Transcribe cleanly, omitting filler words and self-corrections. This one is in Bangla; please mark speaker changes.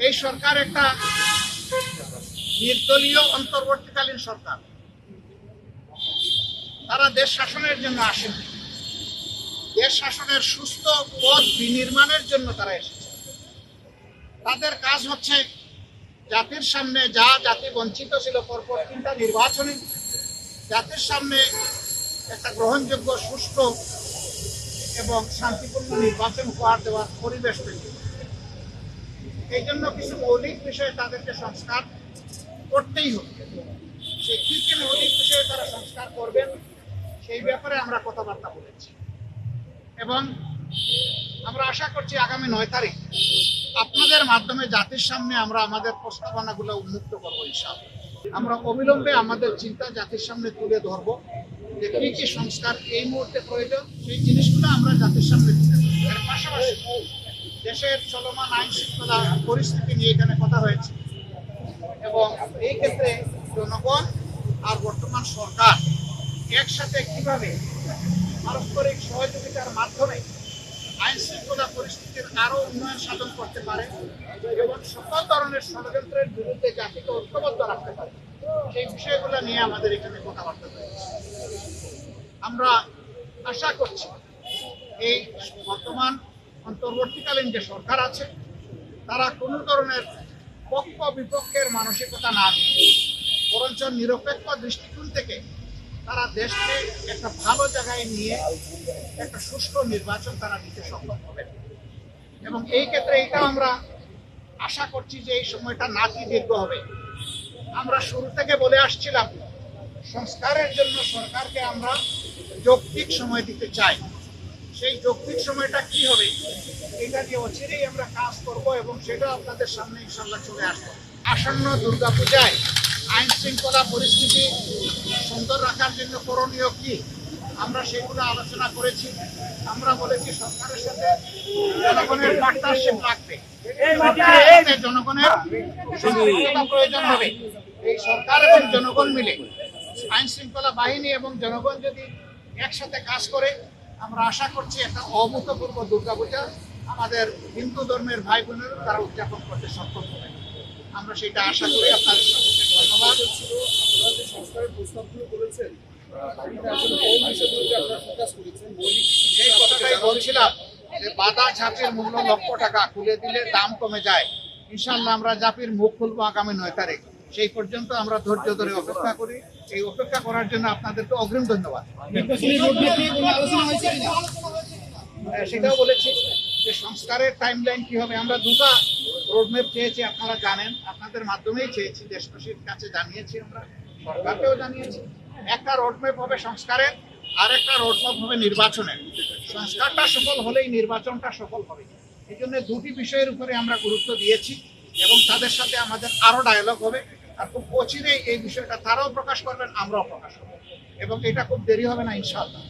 Speaker 1: এই সরকার একটা নির্দলীয় অন্তর্বর্তীকালীন সরকার। তারা দেশ শাসনের জন্য আসেন, দেশ শাসনের সুস্থ পথ বিনির্মাণের জন্য তারা এসেছে। তাদের কাজ হচ্ছে জাতির সামনে যা জাতি বঞ্চিত ছিল পরপর 3টা নির্বাচনে জাতির সামনে একটা গ্রহণযোগ্য সুষ্ঠু এবং শান্তিপূর্ণ নির্বাচন উপহার দেওয়ার পরিবেশ তৈরি। এই জন্য কিছু মৌলিক বিষয়ে তাদেরকে সংস্কার করতেই হবে। সে কি কি মৌলিক বিষয়ে তারা সংস্কার করবেন সেই ব্যাপারে আমরা কথাবার্তা বলেছি এবং আমরা আশা করছি আগামী 9 তারিখ আপনাদের মাধ্যমে জাতির সামনে আমরা আমাদের প্রস্তাবনাগুলো উন্মুক্ত করবো ইনশাআল্লাহ। আমরা অবিলম্বে আমাদের চিন্তা জাতির সামনে তুলে ধরবো যে কি কি সংস্কার এই মুহূর্তে প্রয়োজন, সেই জিনিসগুলো আমরা জাতির সামনে তুলে ধরবো। এর পাশাপাশি দেশের চলমান আইন শৃঙ্খলা পরিস্থিতি নিয়ে এখানে কথা হয়েছে এবং এই ক্ষেত্রে জনগণ আর বর্তমান সরকার একসাথে কিভাবে পারস্পরিক সহযোগিতার মাধ্যমে আইন শৃঙ্খলা পরিস্থিতির আরো উন্নয়ন সাধন করতে পারে এবং সকল ধরনের ষড়যন্ত্রের বিরুদ্ধে জাতিকে ঐক্যবদ্ধ রাখতে পারে, সেই বিষয়গুলো নিয়ে আমাদের এখানে কথাবার্তা হয়েছে। আমরা আশা করছি এই বর্তমান অন্তর্বর্তীকালীন যে সরকার আছে তারা কোনো ধরনের পক্ষ বিপক্ষের মানসিকতা না নিয়ে বরঞ্চ নিরপেক্ষ দৃষ্টিকোণ থেকে তারা দেশকে একটা ভালো জায়গায় নিয়ে একটা সুষ্ঠু নির্বাচন তারা দিতে সক্ষম হবে এবং এই ক্ষেত্রে এটাও আমরা আশা করছি যে এই সময়টা নাতি দীর্ঘ হবে। আমরা শুরু থেকে বলে আসছিলাম সংস্কারের জন্য সরকারকে আমরা যৌক্তিক সময় দিতে চাই। সেই যৌক্তিক সময়টা কি হবে এটা নিয়ে অচিরেই আমরা কাজ করব এবং সেটা আপনাদের সামনে ইনশাআল্লাহ চলে আসবে। আসন্ন দুর্গাপূজায় আইন শৃঙ্খলা পরিস্থিতি সুন্দর রাখার জন্য করণীয় কি আমরা সেগুলো আলোচনা করেছি। আমরা বলেছি সরকারের সাথে জনগণের পার্টনারশিপ রাখবে, জনগণের সহযোগিতা প্রয়োজন হবে। এই সরকার এবং জনগণ মিলে আইন শৃঙ্খলা বাহিনী এবং জনগণ যদি একসাথে কাজ করে আমরা আশা করছি একটা অভূতপূর্ব দুর্গাপূজা আমাদের হিন্দু ধর্মের ভাই বোনেরা তারা উদযাপন করতে সক্ষম হবে। আমরা সেটা আশা করি। আপনাদের সকলকে ধন্যবাদ।
Speaker 2: সংস্কারের প্রস্তাবগুলো বলেছেন
Speaker 1: সেই কথাটাই বলছিলাম যে বাধা ঝাঁপির মূল্য 1 লক্ষ টাকা, খুলে দিলে দাম কমে যায়। ইনশাআল্লাহ আমরা ঝাঁপির মুখ খুলবো আগামী 9 তারিখ। সেই পর্যন্ত আমরা ধৈর্য ধরে অপেক্ষা করি। এই অপেক্ষা করার জন্য আপনাদেরকে অগ্রিম ধন্যবাদ। সেটাও বলেছি যে সংস্কারের টাইমলাইন কি হবে। আমরা 2টা রোডম্যাপ চেয়েছি, আপনারা জানেন, আপনাদের মাধ্যমেই চেয়েছি, দেশবাসীর কাছে জানিয়েছি, আমরা সরকারকেও জানিয়েছি। একটা রোডম্যাপ হবে সংস্কারের, আর একটা রোডম্যাপ হবে নির্বাচনের। সংস্কারটা সফল হলেই নির্বাচনটা সফল হবে। এই জন্য 2টি বিষয়ের উপরে আমরা গুরুত্ব দিয়েছি এবং তাদের সাথে আমাদের আরো ডায়ালগ হবে। আর খুব অচিরেই এই বিষয়টা তারাও প্রকাশ করবেন, আমরাও প্রকাশ করব এবং এটা খুব দেরি হবে না ইনশাআল্লাহ।